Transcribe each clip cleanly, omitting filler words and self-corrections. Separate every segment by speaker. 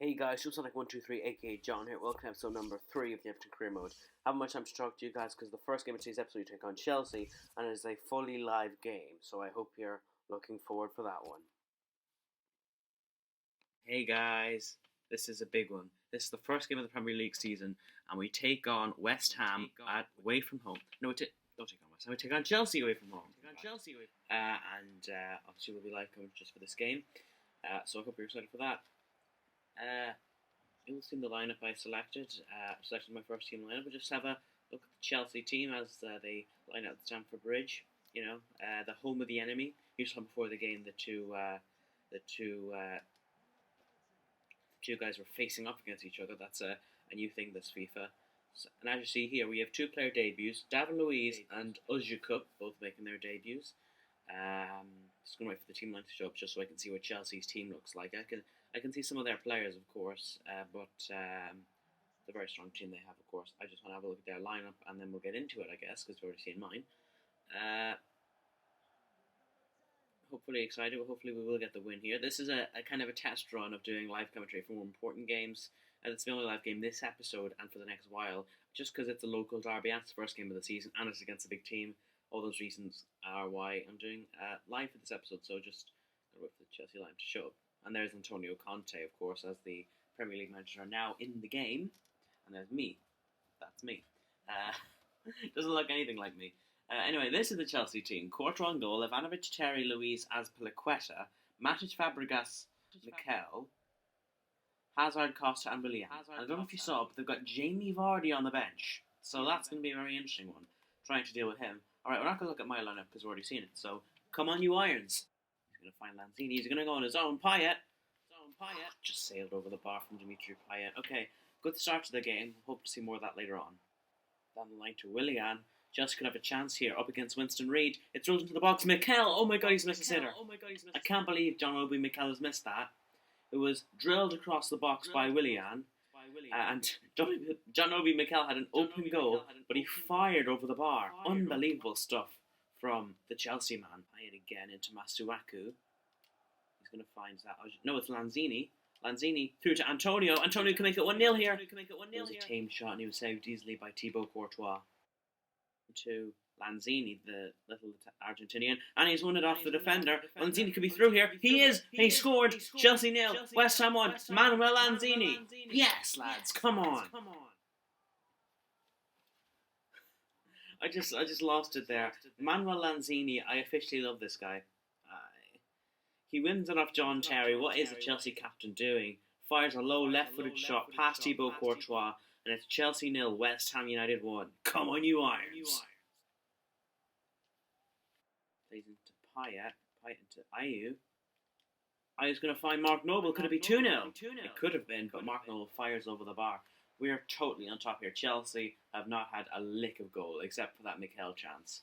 Speaker 1: Hey guys, Supersonic123 aka John here. Welcome to episode number 3 of the Everton Career Mode. I haven't much time to talk to you guys because the first game of today's episode you take on Chelsea and it is a fully live game, so I hope you're looking forward for that one. Hey guys, this is a big one. This is the first game of the Premier League season and we take on West Ham away from home. Don't take on West Ham, we take on Chelsea away from home. Obviously we'll be live coverage just for this game, so I hope you're excited for that. You'll see the lineup I selected. Selected my first team lineup. We'll just have a look at the Chelsea team as they line up at Stamford Bridge. You know, the home of the enemy. You saw before the game the two guys were facing up against each other. That's a new thing this FIFA. So, and as you see here, we have two player debuts: David Luiz and Uzjukup, both making their debuts. Just gonna wait for the team line to show up just so I can see what Chelsea's team looks like. I can see some of their players, of course, but it's a very strong team they have, of course. I just want to have a look at their lineup, and then we'll get into it, I guess, because we've already seen mine. Hopefully excited. Hopefully we will get the win here. This is a kind of a test run of doing live commentary for more important games, and it's the only live game this episode and for the next while, just because it's a local derby, and it's the first game of the season, and it's against a big team. All those reasons are why I'm doing live for this episode, so just gotta wait for the Chelsea line to show up. And there's Antonio Conte, of course, as the Premier League manager now in the game. And there's me. That's me. Doesn't look anything like me. Anyway, this is the Chelsea team. Courtois on goal, Ivanovic, Terry, Luiz, Azpilicueta, Matic, Fabregas, Mikel, Hazard, Costa, and Willian. I don't know if you saw, but they've got Jamie Vardy on the bench. So that's going to be a very interesting one, trying to deal with him. Alright, we're not going to look at my lineup because we've already seen it. So, come on, you Irons. Going to find Lanzini. He's going to go on his own. Payet just sailed over the bar from Dimitri Payet. Okay, good start to the game. Hope to see more of that later on. Down the line to Willian. Chelsea could have a chance here up against Winston Reid. It's rolled into the box. Mikel. Oh my god, he's missed a sitter. I can't believe John Obi Mikel has missed that. It was drilled across the box by Willian. And John Obi Mikel had an open goal, but he fired over the bar. Unbelievable stuff from the Chelsea man. Payet again into Masuaku. He's going to find that. No, it's Lanzini. Lanzini through to Antonio. Antonio can make it 1-0 here. It was a tame shot and he was saved easily by Thibaut Courtois. To Lanzini, the little Argentinian, and he's won it off the defender. Lanzini could be through here. He is. He scored. Chelsea 0. West Ham 1. Manuel Lanzini. Yes, lads. Come on. I just lost it there. Manuel Lanzini, I officially love this guy. He wins it off John Terry. What is the Chelsea captain doing? Fires a low left-footed shot past Thibaut Courtois, and it's Chelsea 0, West Ham United 1. Come on, you Irons. Plays into Payet into Ayew. Ayew's going to find Mark Noble. Could it be 2-0? It could have been, but Mark Noble fires over the bar. We're totally on top here. Chelsea have not had a lick of goal, except for that Mikel chance.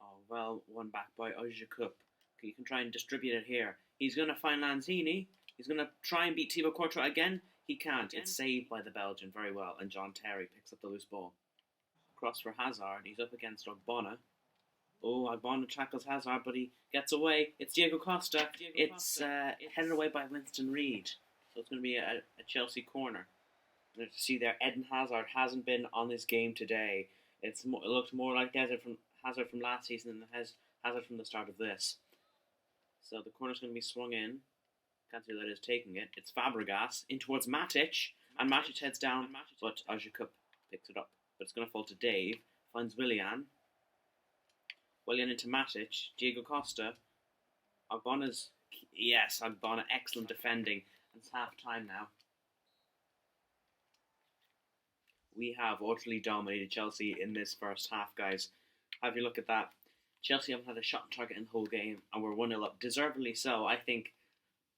Speaker 1: Oh, well, one back by Uzjukup. You can try and distribute it here. He's going to find Lanzini. He's going to try and beat Thibaut Courtois again. He can't. It's saved by the Belgian very well, and John Terry picks up the loose ball. Cross for Hazard. He's up against Ogbonna. Oh, Ogbonna tackles Hazard, but he gets away. It's Diego Costa. It's headed away by Winston Reid. So it's going to be a Chelsea corner. And to see there, Eden Hazard hasn't been on this game today. It looks more like Hazard from last season than Hazard from the start of this. So the corner's going to be swung in. Can't see that is taking it. It's Fabregas in towards Matic. And Matic heads down, but Uzjukup picks it up. But it's going to fall to Dave. Finds Willian. Willian into Matic. Diego Costa. Ogbonna's... Yes, Ogbonna. Excellent defending. It's half time now. We have utterly dominated Chelsea in this first half, guys. Have you look at that. Chelsea haven't had a shot on target in the whole game, and we're 1-0 up. Deservedly so. I think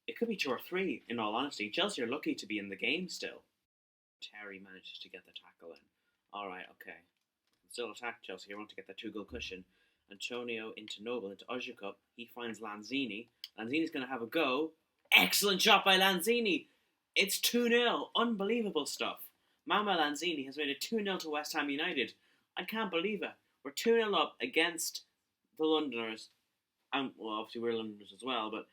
Speaker 1: it could be 2 or 3, in all honesty. Chelsea are lucky to be in the game still. Terry manages to get the tackle in. Alright, okay. Still attack Chelsea here. Want to get that 2-goal cushion. Antonio into Noble, into Uzjukup. He finds Lanzini. Lanzini's going to have a go. Excellent shot by Lanzini. It's 2-0. Unbelievable stuff. Manuel Lanzini has made it 2-0 to West Ham United. I can't believe it. We're 2-0 up against the Londoners. Well, obviously we're Londoners as well, but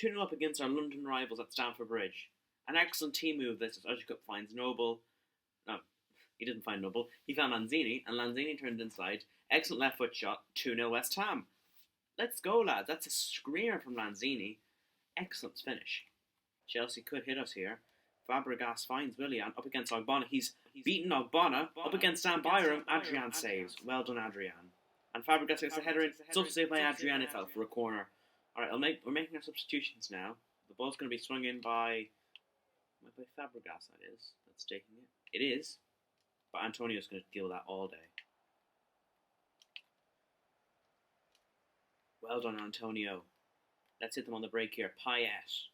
Speaker 1: 2-0 up against our London rivals at Stamford Bridge. An excellent team move this as Cup finds Noble. No, he didn't find Noble. He found Lanzini, and Lanzini turned inside. Excellent left foot shot. 2-0 West Ham. Let's go, lads. That's a screamer from Lanzini. Excellent finish. Chelsea could hit us here. Fabregas finds Willian up against Ogbonna. He's beaten Ogbonna up against Dan Byram. Adrian saves. Well done, Adrian. And Fabregas gets a header in. It's also saved by Adrian itself for a corner. Alright, we're making our substitutions now. The ball's going to be swung in by Fabregas, that is. That's taking it. It is. But Antonio's going to deal with that all day. Well done, Antonio. Let's hit them on the break here. Payet.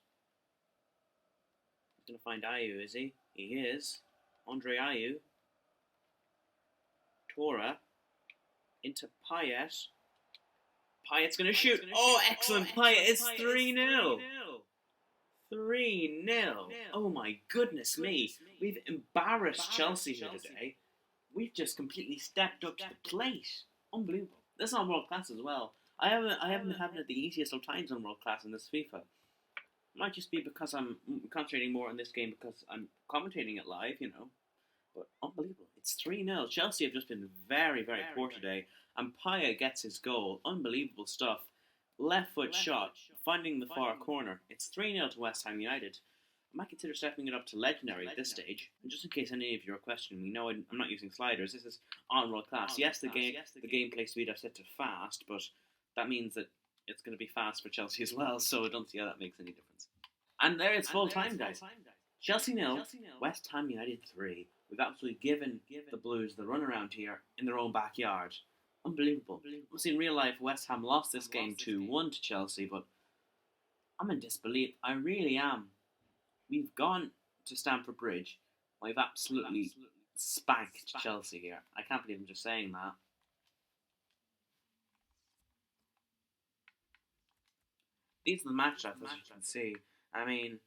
Speaker 1: He's going to find Ayew, is he? He is. Andre Ayew. Tora. Into Payet. Payet's going to shoot. Oh, excellent. Payet is 3-0. 3-0. Oh my goodness me. We've embarrassed Chelsea here today. We've just completely stepped up to the plate. Unbelievable. This is on world class as well. I haven't had it the easiest of times on world class in this FIFA. Might just be because I'm concentrating more on this game because I'm commentating it live, you know. But unbelievable. It's 3-0. Chelsea have just been very, very poor today. And Payet gets his goal. Unbelievable stuff. Left foot shot, finding the far corner. It's 3-0 to West Ham United. I might consider stepping it up to legendary at this stage. And just in case any of you are questioning me, no, I'm not using sliders. This is on world class. Yes, the gameplay speed I've set to fast, but that means that it's going to be fast for Chelsea as well, so I don't see how that makes any difference. And there it's full time, guys. Chelsea 0, West Ham United 3. We've absolutely given the Blues the runaround here in their own backyard. Unbelievable. Obviously, in real life, West Ham lost this game 2-1 to Chelsea, but I'm in disbelief. I really am. We've gone to Stamford Bridge. We've absolutely spanked Chelsea here. I can't believe I'm just saying that. These are the matchups, as you can see. I mean,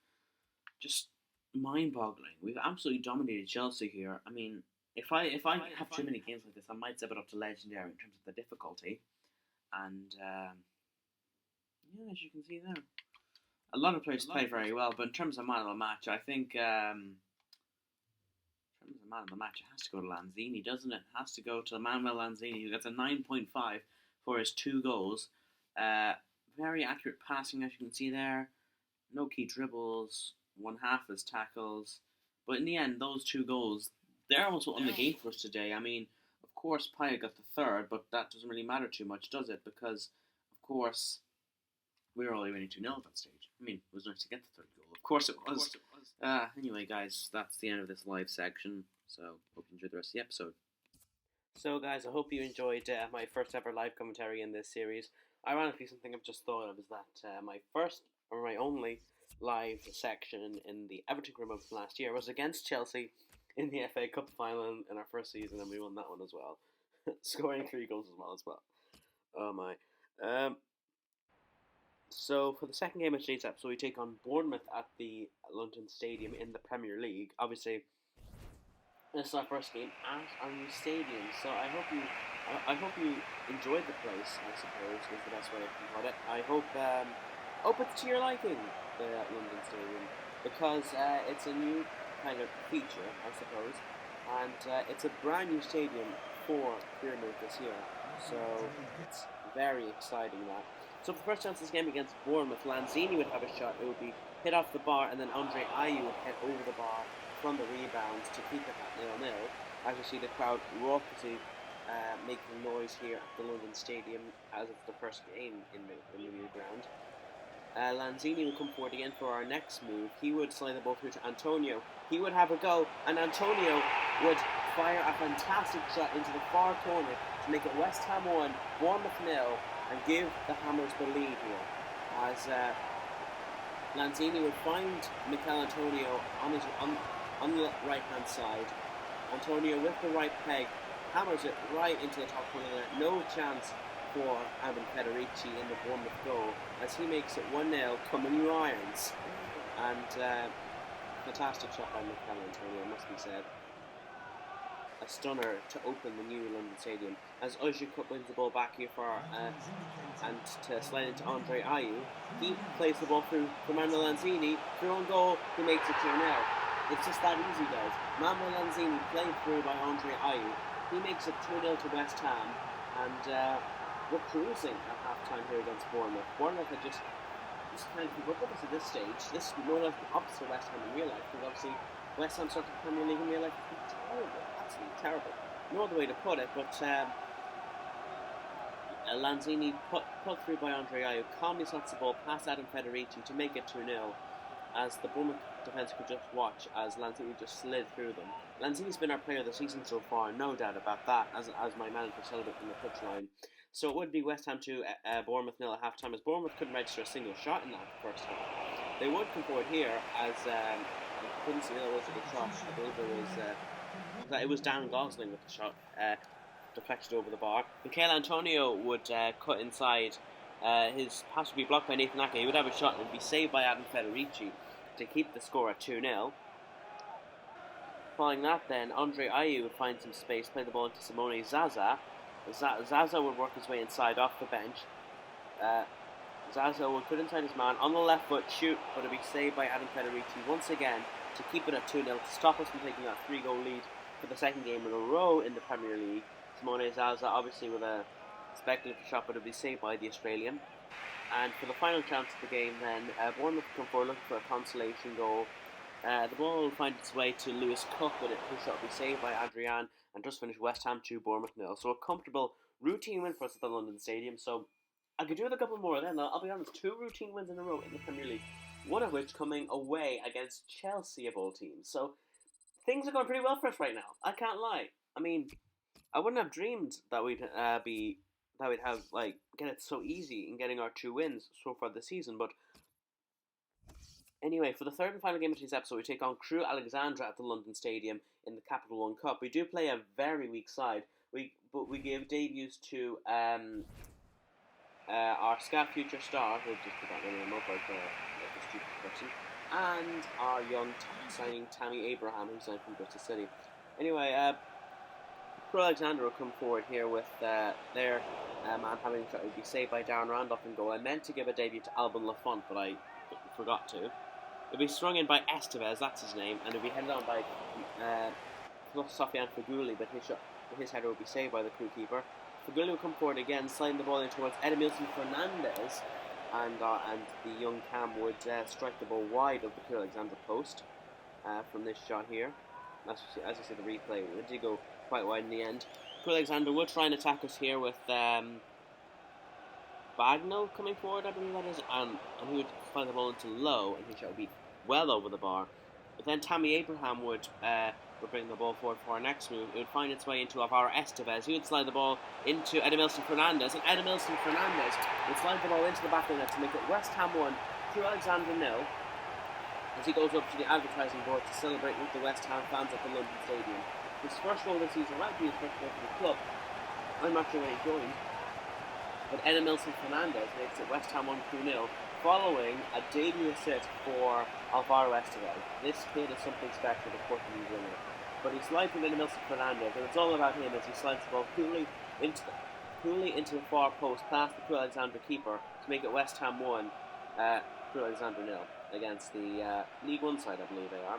Speaker 1: just mind-boggling. We've absolutely dominated Chelsea here. I mean, if I have too many games like this, I might step it up to legendary in terms of the difficulty. And yeah, as you can see there, a lot of players play very well. But in terms of man of the match, I think in terms of man of the match, it has to go to Lanzini, doesn't it? It has to go to Manuel Lanzini, who gets a 9.5 for his 2 goals. Very accurate passing, as you can see there. No key dribbles, 1/2 his tackles. But in the end, those 2 goals, they're almost what won the game for us today. I mean, of course, Payet got the 3rd, but that doesn't really matter too much, does it? Because, of course, we were only winning 2-0 at that stage. I mean, it was nice to get the 3rd goal. Of course it was. Anyway, guys, that's the end of this live section. So, hope you enjoyed the rest of the episode. So, guys, I hope you enjoyed my first ever live commentary in this series. Ironically, something I've just thought of is that my first, or my only, live section in the Everton promotion last year was against Chelsea in the FA Cup final in our first season, and we won that one as well. Scoring 3 goals as well. Oh my. So for the second game of today's episode, we take on Bournemouth at the London Stadium in the Premier League. Obviously, this is our first game at our new stadium, so I hope you enjoyed the place, I suppose, is the best way I can put it. I hope it's to your liking, the London Stadium, because it's a new kind of feature, I suppose, and it's a brand new stadium for Bournemouth this year, so it's very exciting that. So for the first chance of this game against Bournemouth, Lanzini would have a shot. It would be hit off the bar, and then Andre Ayew would hit over the bar from the rebounds to keep it at 0-0. As you see the crowd raucously making noise here at the London Stadium as it's the first game in the new ground. Lanzini will come forward again for our next move. He would slide the ball through to Antonio. He would have a go, and Antonio would fire a fantastic shot into the far corner to make it West Ham 1, Bournemouth 0, and give the Hammers the lead here. As Lanzini would find Mikel Antonio on the right hand side. Antonio with the right peg hammers it right into the top corner. No chance for Alvin Federici in the Bournemouth goal as he makes it 1-0. Come on, you Irons. And fantastic shot by Mikel Antonio, must be said. a stunner to open the new London Stadium. As Ozhikut wins the ball back here for and to slide into Andre Ayew. He plays the ball through for Manuel Lanzini, through on goal, he makes it 2-0. It's just that easy, guys. Manuel Lanzini played through by Andre Ayew. He makes it 2-0 to West Ham, and we're cruising at half-time here against Bournemouth. Bournemouth had just kind of keep up with us at this stage. This is more or less the opposite of West Ham in real life, because obviously West Ham started the Premier League in real life. It's terrible, absolutely terrible. No other way to put it, but Lanzini put through by Andre Ayew, calmly slots the ball past Adam Federici to make it 2-0, as the Bournemouth defence could just watch as Lanzini just slid through them. Lanzini's been our player of the season so far, no doubt about that, as my manager celebrated from the touchline. So it would be West Ham 2, Bournemouth 0 at half time, as Bournemouth couldn't register a single shot in that first half. They would come forward here as I couldn't see there was a shot. I believe it was Dan Gosling with the shot deflected over the bar. Michael Antonio would cut inside. His pass would be blocked by Nathan Ake. He would have a shot and it would be saved by Adam Federici to keep the score at 2-0. Following that then, Andre Ayew would find some space, play the ball into Simone Zaza. Zaza would work his way inside off the bench. Zaza would put inside his man on the left foot, shoot, but it would be saved by Adam Federici once again to keep it at 2-0 to stop us from taking that 3-goal lead for the second game in a row in the Premier League. Simone Zaza obviously with a speculative shot, but it would be saved by the Australian. And for the final chance of the game then, Bournemouth come forward looking for a consolation goal. The ball will find its way to Lewis Cook, but his shot will be saved by Adrian and just finish West Ham 2, Bournemouth 0. So a comfortable routine win for us at the London Stadium. So I could do with a couple more then. I'll be honest, 2 routine wins in a row in the Premier League, one of which coming away against Chelsea of all teams. So things are going pretty well for us right now. I can't lie. I mean, I wouldn't have dreamed that we'd get it so easy in getting our 2 wins so far this season, but anyway, for the third and final game of today's episode, we take on Crewe Alexandra at the London Stadium in the Capital One Cup. We do play a very weak side, but we give debuts to our SCAF future star, who just put that name up like a stupid person, and our young signing Tammy Abraham, who signed from Bristol City. Anyway, Crewe Alexandra will come forward here with their man having to be saved by Darren Randolph in goal. I meant to give a debut to Alban Lafont, but I forgot to. It'll be strung in by Estevez, that's his name, and it'll be headed on by Sofiane Feghouli, but his header will be saved by the Crewe keeper. Feghouli will come forward again, sliding the ball in towards Edmilson Fernandez, and the young Cam would strike the ball wide of the Crewe Alexandra post from this shot here. As you see the replay, it did go quite wide in the end. Crewe Alexandra would try and attack us here with Bagnall coming forward, I believe that is, and he would find the ball into low, and his shot would be well over the bar. But then Tammy Abraham would bring the ball forward for our next move. It would find its way into Alvaro Estevez. He would slide the ball into Edmilson Fernandez, and Edmilson Fernandez would slide the ball into the back of the net to make it West Ham 1, Crewe Alexandra 0, as he goes up to the advertising board to celebrate with the West Ham fans at the London Stadium. His first goal this season might be his first goal for the club. I'm not sure when he joined. But Edmilson Fernandez makes it West Ham 1, Crewe 0, following a debut assist for Alvaro Estevez. This kid is something special, the Portuguese winger. But he slides from Edmilson Fernandez, and it's all about him as he slides the ball coolly into the far post, past the Crewe Alexandra keeper, to make it West Ham 1, Crewe Alexandra 0, against the League 1 side, I believe they are.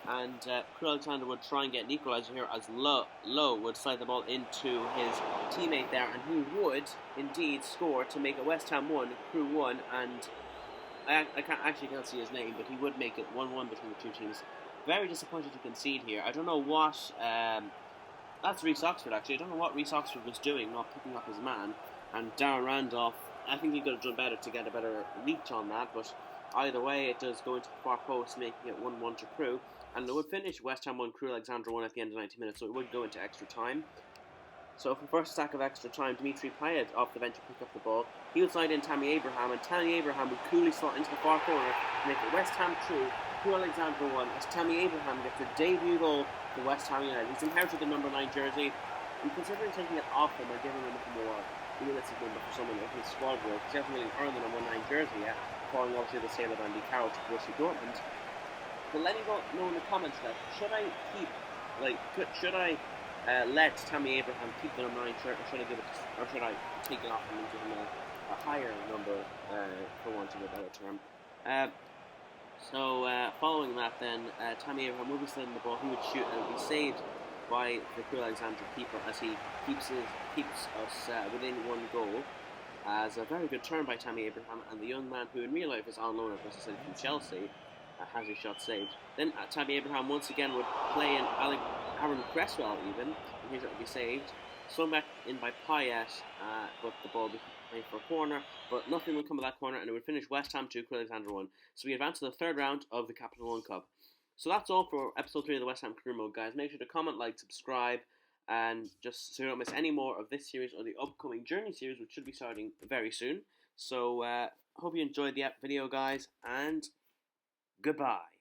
Speaker 1: And Crewe Alexandra would try and get an equaliser here as Lowe would slide the ball into his teammate there, and he would indeed score to make it West Ham 1, Crewe 1, and I can't see his name, but he would make it 1-1 between the two teams. Very disappointed to concede here. I don't know what that's Reece Oxford actually. I don't know what Reece Oxford was doing, not picking up his man, and Darren Randolph, I think he could have done better to get a better reach on that, but either way it does go into the far post, making it 1-1 to Crewe. And it would finish West Ham 1, Crewe Alexandra 1 at the end of 90 minutes, so it would go into extra time. So for the first stack of extra time, Dimitri Payet off the bench to pick up the ball. He would slide in Tammy Abraham, and Tammy Abraham would coolly slot into the far corner to make it West Ham 2, Crewe Alexandra 1, as Tammy Abraham gets a debut goal for West Ham United. He's inherited the number 9 jersey. I'm considering taking it off him or giving him a more realistic number for someone of his squad role, because he hasn't really earned the number 9 jersey yet, following obviously the sale of Andy Carroll to Borussia Dortmund. But let me know in the comments that should I let Tammy Abraham keep the number 9 shirt, or should I give it, or should I take it off and give him a higher number, for want of a better term? Following that, then Tammy Abraham will be sending the ball. He would shoot and it would be saved by the Crew Alexandra keeper as he keeps us within one goal. As a very good turn by Tammy Abraham, and the young man who in real life is on loan at Bristol City from Chelsea has his shot saved. Then Tammy Abraham once again would play in Aaron Cresswell even, and his shot would be saved. Swung back in by Payet, but the ball would be played for a corner, but nothing would come of that corner, and it would finish West Ham 2, Crew Alexandra 1. So we advance to the third round of the Capital One Cup. So that's all for episode 3 of the West Ham Career Mode, guys. Make sure to comment, like, subscribe, and just so you don't miss any more of this series or the upcoming Journey series, which should be starting very soon. So, hope you enjoyed the video, guys, and goodbye.